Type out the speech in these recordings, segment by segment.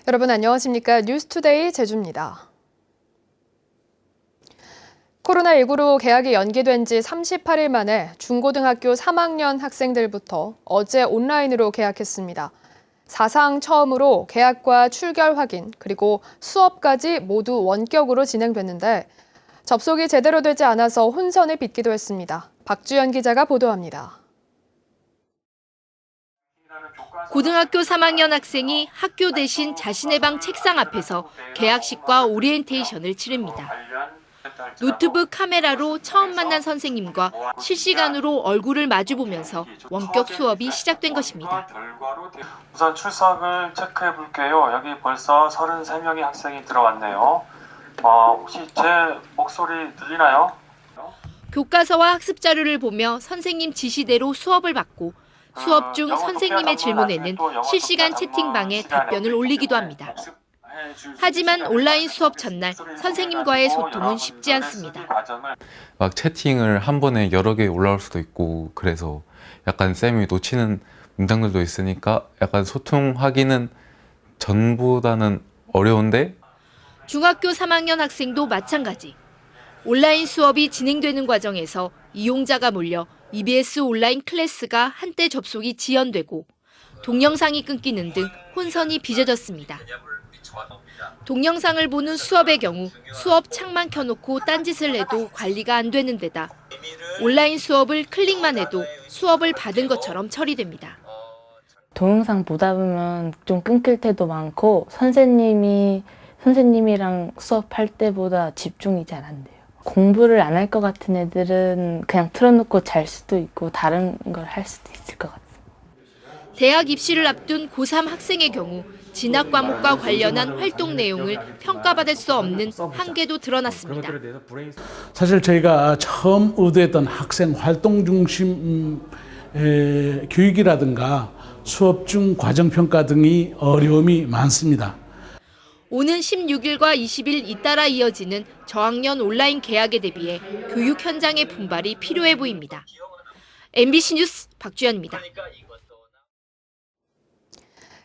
여러분 안녕하십니까? 뉴스투데이 제주입니다. 코로나19로 개학이 연기된 지 38일 만에 중고등학교 3학년 학생들부터 어제 온라인으로 개학했습니다. 사상 처음으로 개학과 출결 확인, 그리고 수업까지 모두 원격으로 진행됐는데 접속이 제대로 되지 않아서 혼선을 빚기도 했습니다. 박주연 기자가 보도합니다. 고등학교 3학년 학생이 학교 대신 자신의 방 책상 앞에서 개학식과 오리엔테이션을 치릅니다. 노트북 카메라로 처음 만난 선생님과 실시간으로 얼굴을 마주보면서 원격 수업이 시작된 것입니다. 우선 출석을 체크해 볼게요. 여기 벌써 33명의 학생이 들어왔네요. 혹시 제 목소리 들리나요? 교과서와 학습 자료를 보며 선생님 지시대로 수업을 받고 수업 중 선생님의 질문에는 실시간 채팅방에 답변을 올리기도 합니다. 하지만 온라인 수업 첫날 선생님과의 소통은 쉽지 않습니다. 막 채팅을 한 번에 여러 개 올라올 수도 있고 그래서 약간 쌤이 놓치는 문장들도 있으니까 약간 소통하기는 전보다는 어려운데 중학교 3학년 학생도 마찬가지. 온라인 수업이 진행되는 과정에서 이용자가 몰려 EBS 온라인 클래스가 한때 접속이 지연되고 동영상이 끊기는 등 혼선이 빚어졌습니다. 동영상을 보는 수업의 경우 수업 창만 켜놓고 딴짓을 해도 관리가 안 되는 데다 온라인 수업을 클릭만 해도 수업을 받은 것처럼 처리됩니다. 동영상 보다 보면 좀 끊길 때도 많고 선생님이랑 수업할 때보다 집중이 잘 안 돼요. 공부를 안 할 것 같은 애들은 그냥 틀어놓고 잘 수도 있고 다른 걸 할 수도 있을 것 같아요. 대학 입시를 앞둔 고3 학생의 경우 진학 과목과 관련한 활동 내용을 평가받을 수 없는 한계도 드러났습니다. 사실 저희가 처음 의도했던 학생 활동 중심 교육이라든가 수업 중 과정 평가 등이 어려움이 많습니다. 오는 16일과 20일 잇따라 이어지는 저학년 온라인 개학에 대비해 교육 현장의 분발이 필요해 보입니다. MBC 뉴스 박주연입니다.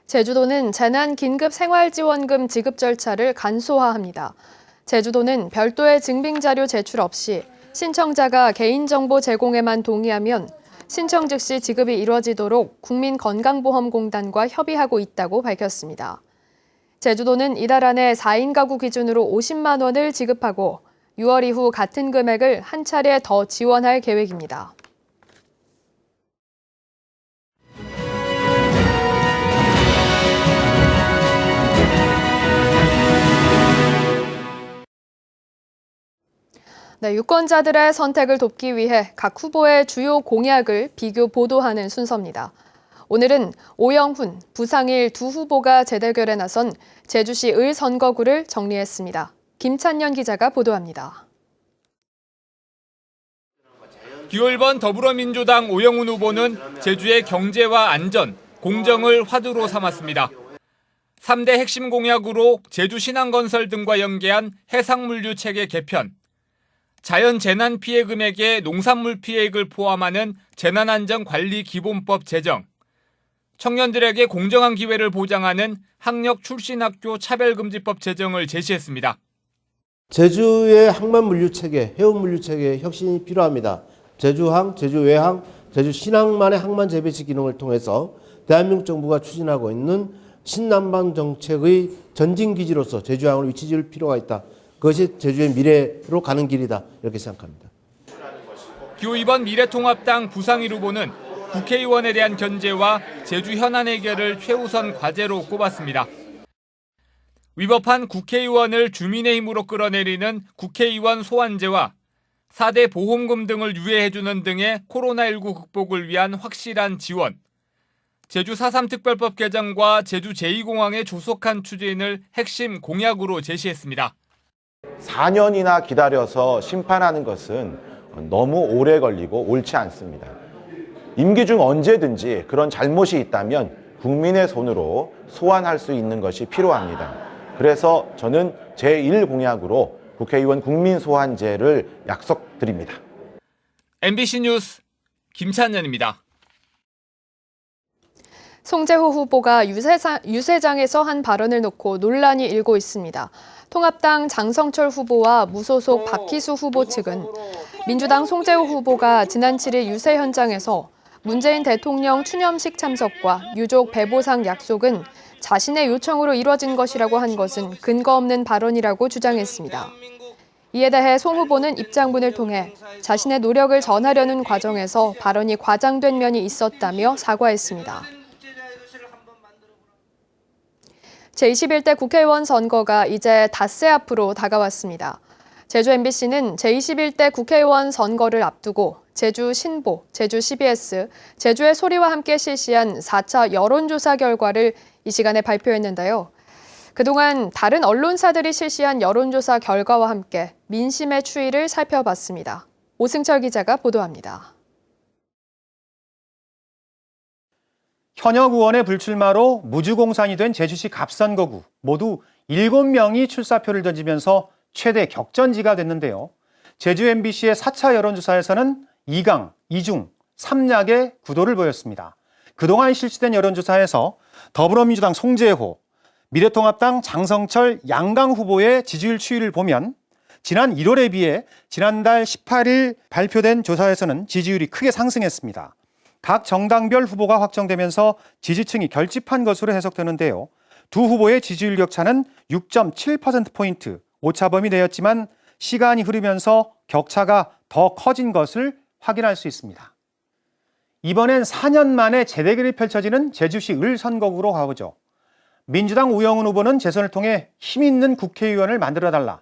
제주도는 재난 긴급 생활지원금 지급 절차를 간소화합니다. 제주도는 별도의 증빙자료 제출 없이 신청자가 개인정보 제공에만 동의하면 신청 즉시 지급이 이루어지도록 국민건강보험공단과 협의하고 있다고 밝혔습니다. 제주도는 이달 안에 4인 가구 기준으로 50만 원을 지급하고 6월 이후 같은 금액을 한 차례 더 지원할 계획입니다. 네, 유권자들의 선택을 돕기 위해 각 후보의 주요 공약을 비교 보도하는 순서입니다. 오늘은 오영훈, 부상일 두 후보가 재대결에 나선 제주시 을 선거구를 정리했습니다. 김찬년 기자가 보도합니다. 기호 1번 더불어민주당 오영훈 후보는 제주의 경제와 안전, 공정을 화두로 삼았습니다. 3대 핵심 공약으로 제주 신항건설 등과 연계한 해상물류 체계 개편, 자연 재난 피해 금액에 농산물 피해액을 포함하는 재난안전관리기본법 제정, 청년들에게 공정한 기회를 보장하는 학력 출신학교 차별금지법 제정을 제시했습니다. 제주의 항만 물류 체계, 해운 물류 체계 혁신이 필요합니다. 제주항, 제주외항, 제주신항만의 항만 재배치 기능을 통해서 대한민국 정부가 추진하고 있는 신남방 정책의 전진기지로서 제주항을 위치 지을 필요가 있다. 그것이 제주의 미래로 가는 길이다. 이렇게 생각합니다. 기호 2번 미래통합당 부상일 후보는 국회의원에 대한 견제와 제주 현안 해결을 최우선 과제로 꼽았습니다. 위법한 국회의원을 주민의 힘으로 끌어내리는 국회의원 소환제와 4대 보험금 등을 유예해주는 등의 코로나19 극복을 위한 확실한 지원, 제주 4.3 특별법 개정과 제주 제2공항의 조속한 추진을 핵심 공약으로 제시했습니다. 4년이나 기다려서 심판하는 것은 너무 오래 걸리고 옳지 않습니다. 임기 중 언제든지 그런 잘못이 있다면 국민의 손으로 소환할 수 있는 것이 필요합니다. 그래서 저는 제1공약으로 국회의원 국민소환제를 약속드립니다. MBC 뉴스 김찬년입니다. 송재호 후보가 유세장에서 한 발언을 놓고 논란이 일고 있습니다. 통합당 장성철 후보와 무소속 박희수 후보 측은 민주당 송재호 후보가 지난 7일 유세 현장에서 문재인 대통령 추념식 참석과 유족 배보상 약속은 자신의 요청으로 이뤄진 것이라고 한 것은 근거 없는 발언이라고 주장했습니다. 이에 대해 송 후보는 입장문을 통해 자신의 노력을 전하려는 과정에서 발언이 과장된 면이 있었다며 사과했습니다. 제21대 국회의원 선거가 이제 닷새 앞으로 다가왔습니다. 제주 MBC는 제21대 국회의원 선거를 앞두고 제주 신보, 제주 CBS, 제주의 소리와 함께 실시한 4차 여론조사 결과를 이 시간에 발표했는데요. 그동안 다른 언론사들이 실시한 여론조사 결과와 함께 민심의 추이를 살펴봤습니다. 오승철 기자가 보도합니다. 현역 의원의 불출마로 무주공산이 된 제주시 갑선거구 모두 7명이 출사표를 던지면서 최대 격전지가 됐는데요. 제주 MBC의 4차 여론조사에서는 2강, 2중, 3약의 구도를 보였습니다. 그동안 실시된 여론조사에서 더불어민주당 송재호, 미래통합당 장성철, 양강 후보의 지지율 추이를 보면 지난 1월에 비해 지난달 18일 발표된 조사에서는 지지율이 크게 상승했습니다. 각 정당별 후보가 확정되면서 지지층이 결집한 것으로 해석되는데요. 두 후보의 지지율 격차는 6.7%포인트, 오차범위 내였지만 시간이 흐르면서 격차가 더 커진 것을 확인할 수 있습니다. 이번엔 4년 만에 재대결이 펼쳐지는 제주시 을 선거구로 가보죠. 민주당 우영훈 후보는 재선을 통해 힘 있는 국회의원을 만들어달라.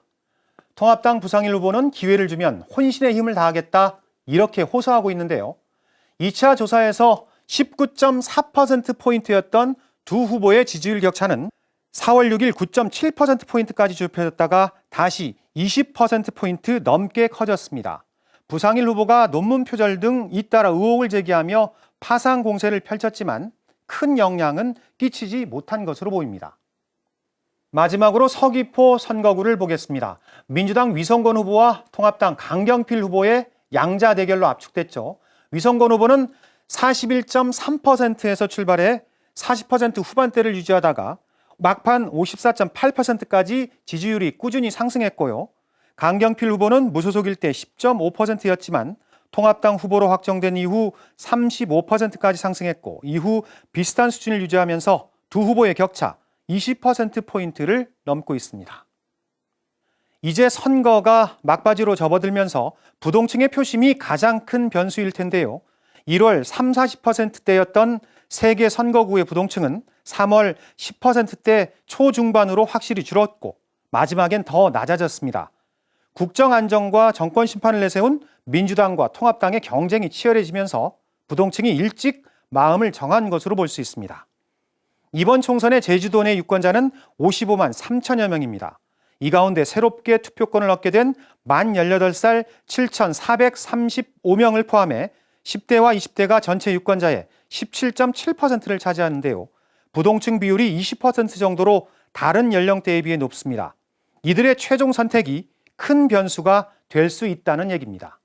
통합당 부상일 후보는 기회를 주면 혼신의 힘을 다하겠다. 이렇게 호소하고 있는데요. 2차 조사에서 19.4%포인트였던 두 후보의 지지율 격차는 4월 6일 9.7%포인트까지 좁혀졌다가 다시 20%포인트 넘게 커졌습니다. 부상일 후보가 논문 표절 등 잇따라 의혹을 제기하며 파상 공세를 펼쳤지만 큰 영향은 끼치지 못한 것으로 보입니다. 마지막으로 서귀포 선거구를 보겠습니다. 민주당 위성권 후보와 통합당 강경필 후보의 양자 대결로 압축됐죠. 위성권 후보는 41.3%에서 출발해 40% 후반대를 유지하다가 막판 54.8%까지 지지율이 꾸준히 상승했고요. 강경필 후보는 무소속일 때 10.5%였지만 통합당 후보로 확정된 이후 35%까지 상승했고 이후 비슷한 수준을 유지하면서 두 후보의 격차 20%포인트를 넘고 있습니다. 이제 선거가 막바지로 접어들면서 부동층의 표심이 가장 큰 변수일 텐데요. 1월 30-40%대였던 세 개 선거구의 부동층은 3월 10%대 초중반으로 확실히 줄었고 마지막엔 더 낮아졌습니다. 국정 안정과 정권 심판을 내세운 민주당과 통합당의 경쟁이 치열해지면서 부동층이 일찍 마음을 정한 것으로 볼 수 있습니다. 이번 총선의 제주도 내 유권자는 55만 3천여 명입니다. 이 가운데 새롭게 투표권을 얻게 된 만 18살 7,435명을 포함해 10대와 20대가 전체 유권자의 17.7%를 차지하는데요. 부동층 비율이 20% 정도로 다른 연령대에 비해 높습니다. 이들의 최종 선택이 큰 변수가 될 수 있다는 얘기입니다.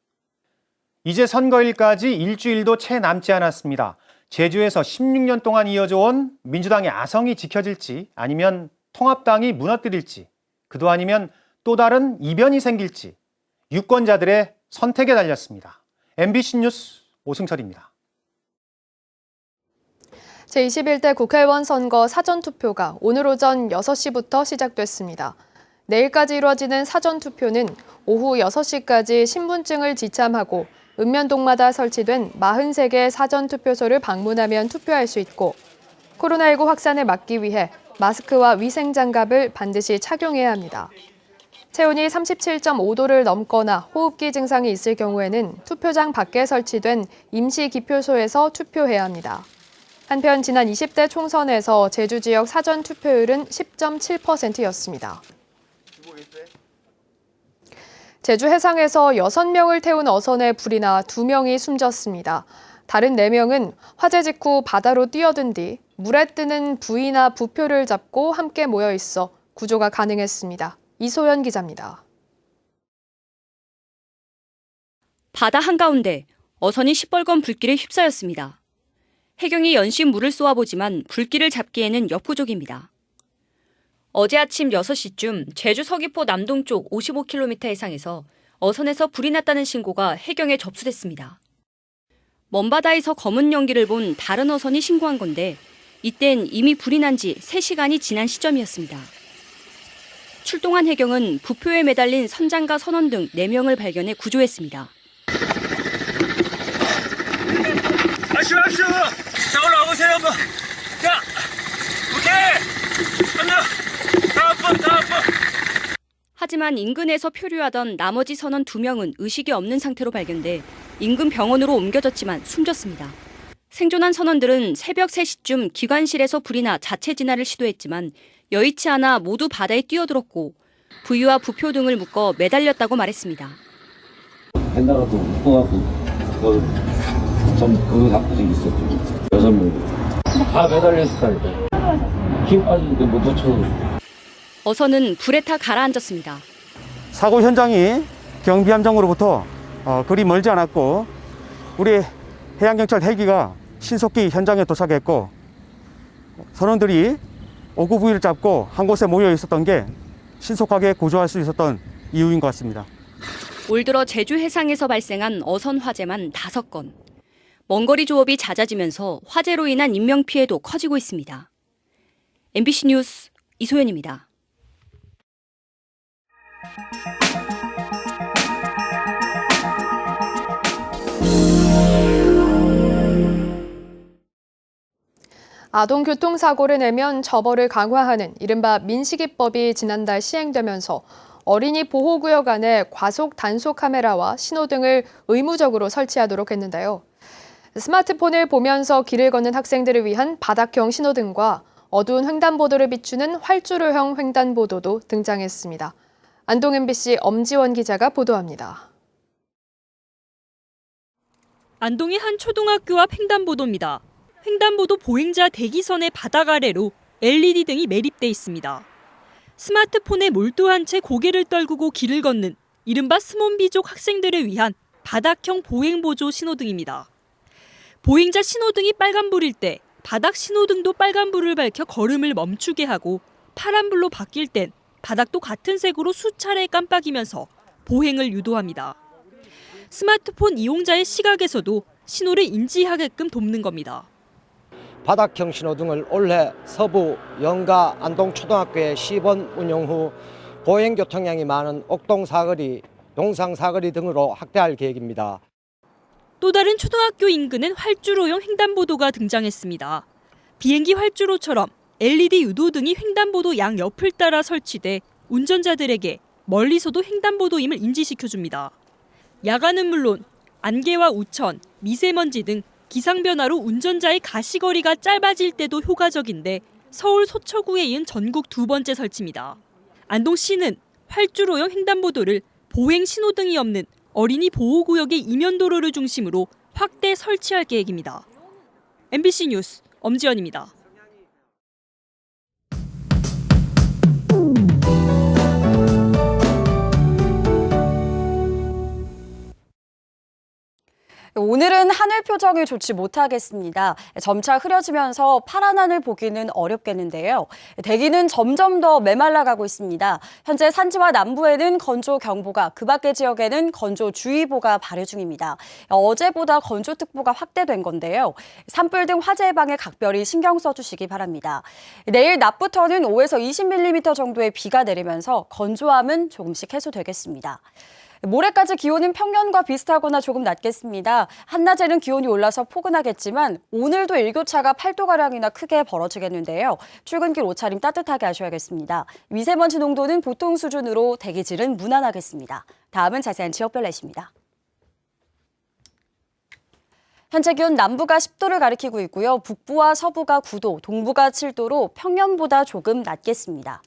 이제 선거일까지 일주일도 채 남지 않았습니다. 제주에서 16년 동안 이어져 온 민주당의 아성이 지켜질지 아니면 통합당이 무너뜨릴지 그도 아니면 또 다른 이변이 생길지 유권자들의 선택에 달렸습니다. MBC 뉴스 오승철입니다. 제21대 국회의원 선거 사전투표가 오늘 오전 6시부터 시작됐습니다. 내일까지 이루어지는 사전투표는 오후 6시까지 신분증을 지참하고 읍면동마다 설치된 43개의 사전투표소를 방문하면 투표할 수 있고 코로나19 확산을 막기 위해 마스크와 위생장갑을 반드시 착용해야 합니다. 체온이 37.5도를 넘거나 호흡기 증상이 있을 경우에는 투표장 밖에 설치된 임시 기표소에서 투표해야 합니다. 한편 지난 20대 총선에서 제주 지역 사전 투표율은 10.7%였습니다. 제주 해상에서 6명을 태운 어선에 불이 나 2명이 숨졌습니다. 다른 4명은 화재 직후 바다로 뛰어든 뒤 물에 뜨는 부위나 부표를 잡고 함께 모여 있어 구조가 가능했습니다. 이소연 기자입니다. 바다 한가운데 어선이 시뻘건 불길에 휩싸였습니다. 해경이 연신 물을 쏘아보지만 불길을 잡기에는 역부족입니다. 어제 아침 6시쯤 제주 서귀포 남동쪽 55km 해상에서 어선에서 불이 났다는 신고가 해경에 접수됐습니다. 먼 바다에서 검은 연기를 본 다른 어선이 신고한 건데 이땐 이미 불이 난 지 3시간이 지난 시점이었습니다. 출동한 해경은 부표에 매달린 선장과 선원 등 4명을 발견해 구조했습니다. 아쉬워. 자, 올라와보세요, 한번. 자, 오케이. 다음 번. 하지만 인근에서 표류하던 나머지 선원 2명은 의식이 없는 상태로 발견돼 인근 병원으로 옮겨졌지만 숨졌습니다. 생존한 선원들은 새벽 3시쯤 기관실에서 불이 나 자체 진화를 시도했지만 여의치 않아 모두 바다에 뛰어들었고 부위와 부표 등을 묶어 매달렸다고 말했습니다. 밴다가도 묶어갖고 그거 갖고 있었죠. 6명 다 매달렸을까요? 힘 빠지니까 못 쫓아. 어선은 불에 타 가라앉았습니다. 사고 현장이 경비함정으로부터 그리 멀지 않았고 우리 해양경찰 헬기가 신속히 현장에 도착했고 선원들이 오구 부위를 잡고 한 곳에 모여 있었던 게 신속하게 구조할 수 있었던 이유인 것 같습니다. 올 들어 제주 해상에서 발생한 어선 화재만 5건. 먼거리 조업이 잦아지면서 화재로 인한 인명피해도 커지고 있습니다. MBC 뉴스 이소연입니다. 아동 교통사고를 내면 처벌을 강화하는 이른바 민식이법이 지난달 시행되면서 어린이 보호구역 안에 과속 단속 카메라와 신호등을 의무적으로 설치하도록 했는데요. 스마트폰을 보면서 길을 걷는 학생들을 위한 바닥형 신호등과 어두운 횡단보도를 비추는 활주로형 횡단보도도 등장했습니다. 안동 MBC 엄지원 기자가 보도합니다. 안동의 한 초등학교 앞 횡단보도입니다. 횡단보도 보행자 대기선의 바닥 아래로 LED 등이 매립돼 있습니다. 스마트폰에 몰두한 채 고개를 떨구고 길을 걷는 이른바 스몬비족 학생들을 위한 바닥형 보행보조 신호등입니다. 보행자 신호등이 빨간불일 때 바닥 신호등도 빨간불을 밝혀 걸음을 멈추게 하고 파란불로 바뀔 땐 바닥도 같은 색으로 수차례 깜빡이면서 보행을 유도합니다. 스마트폰 이용자의 시각에서도 신호를 인지하게끔 돕는 겁니다. 바닥형 신호등을 올해 서부 영가 안동초등학교의 시범 운영 후 보행교통량이 많은 옥동 사거리, 용상 사거리 등으로 확대할 계획입니다. 또 다른 초등학교 인근엔 활주로형 횡단보도가 등장했습니다. 비행기 활주로처럼 LED 유도등이 횡단보도 양 옆을 따라 설치돼 운전자들에게 멀리서도 횡단보도임을 인지시켜줍니다. 야간은 물론 안개와 우천, 미세먼지 등 기상변화로 운전자의 가시거리가 짧아질 때도 효과적인데 서울 서초구에 이은 전국 2번째 설치입니다. 안동시는 활주로형 횡단보도를 보행 신호등이 없는 어린이 보호구역의 이면도로를 중심으로 확대 설치할 계획입니다. MBC 뉴스 엄지연입니다. 오늘은 하늘 표정이 좋지 못하겠습니다. 점차 흐려지면서 파란 하늘 보기는 어렵겠는데요. 대기는 점점 더 메말라가고 있습니다. 현재 산지와 남부에는 건조경보가, 그 밖의 지역에는 건조주의보가 발효 중입니다. 어제보다 건조특보가 확대된 건데요. 산불 등 화재 예방에 각별히 신경 써주시기 바랍니다. 내일 낮부터는 5에서 20mm 정도의 비가 내리면서 건조함은 조금씩 해소되겠습니다. 모레까지 기온은 평년과 비슷하거나 조금 낮겠습니다. 한낮에는 기온이 올라서 포근하겠지만 오늘도 일교차가 8도가량이나 크게 벌어지겠는데요. 출근길 옷차림 따뜻하게 하셔야겠습니다. 미세먼지 농도는 보통 수준으로 대기질은 무난하겠습니다. 다음은 자세한 지역별 날씨입니다. 현재 기온 남부가 10도를 가리키고 있고요. 북부와 서부가 9도, 동부가 7도로 평년보다 조금 낮겠습니다.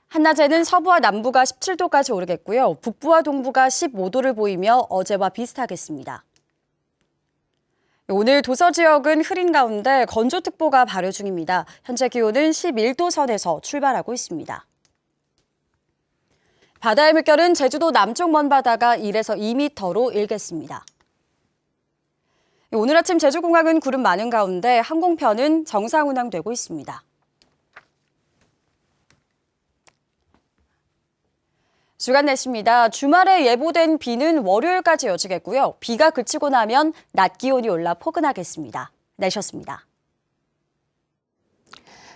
한낮에는 서부와 남부가 17도까지 오르겠고요. 북부와 동부가 15도를 보이며 어제와 비슷하겠습니다. 오늘 도서 지역은 흐린 가운데 건조특보가 발효 중입니다. 현재 기온은 11도 선에서 출발하고 있습니다. 바다의 물결은 제주도 남쪽 먼바다가 1에서 2m로 일겠습니다. 오늘 아침 제주공항은 구름 많은 가운데 항공편은 정상 운항되고 있습니다. 주간 날씨입니다. 주말에 예보된 비는 월요일까지 이어지겠고요. 비가 그치고 나면 낮 기온이 올라 포근하겠습니다. 날씨였습니다.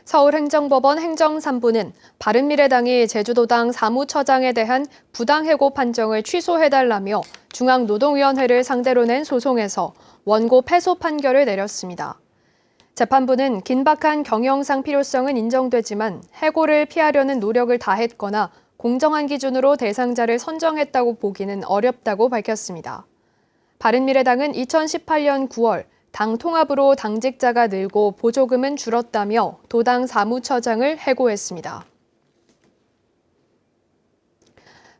서울행정법원 행정3부는 바른미래당이 제주도당 사무처장에 대한 부당해고 판정을 취소해달라며 중앙노동위원회를 상대로 낸 소송에서 원고 패소 판결을 내렸습니다. 재판부는 긴박한 경영상 필요성은 인정되지만 해고를 피하려는 노력을 다했거나 공정한 기준으로 대상자를 선정했다고 보기는 어렵다고 밝혔습니다. 바른미래당은 2018년 9월 당 통합으로 당직자가 늘고 보조금은 줄었다며 도당 사무처장을 해고했습니다.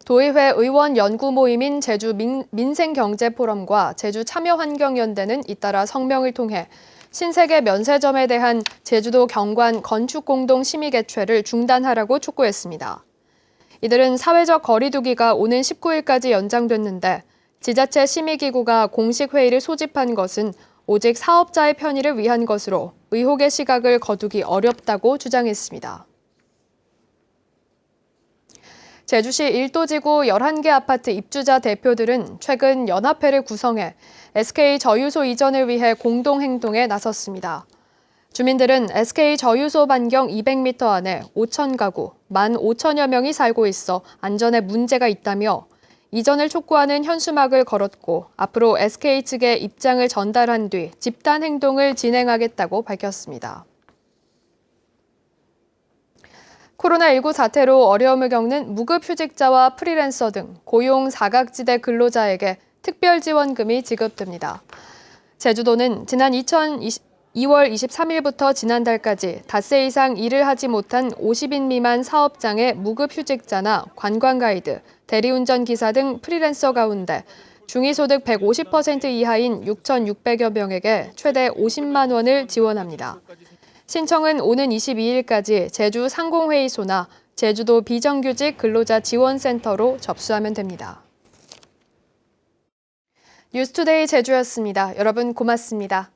도의회 의원 연구 모임인 제주 민생경제포럼과 제주 참여환경연대는 잇따라 성명을 통해 신세계 면세점에 대한 제주도 경관 건축공동심의개최를 중단하라고 촉구했습니다. 이들은 사회적 거리 두기가 오는 19일까지 연장됐는데 지자체 심의기구가 공식 회의를 소집한 것은 오직 사업자의 편의를 위한 것으로 의혹의 시각을 거두기 어렵다고 주장했습니다. 제주시 1도지구 11개 아파트 입주자 대표들은 최근 연합회를 구성해 SK 저유소 이전을 위해 공동행동에 나섰습니다. 주민들은 SK 저유소 반경 200m 안에 5천 가구, 15,000여 명이 살고 있어 안전에 문제가 있다며 이전을 촉구하는 현수막을 걸었고 앞으로 SK 측에 입장을 전달한 뒤 집단 행동을 진행하겠다고 밝혔습니다. 코로나19 사태로 어려움을 겪는 무급휴직자와 프리랜서 등 고용 사각지대 근로자에게 특별지원금이 지급됩니다. 제주도는 지난 2월 23일부터 지난달까지 닷새 이상 일을 하지 못한 50인 미만 사업장의 무급휴직자나 관광가이드, 대리운전 기사 등 프리랜서 가운데 중위소득 150% 이하인 6,600여 명에게 최대 50만 원을 지원합니다. 신청은 오는 22일까지 제주 상공회의소나 제주도 비정규직 근로자 지원센터로 접수하면 됩니다. 뉴스투데이 제주였습니다. 여러분 고맙습니다.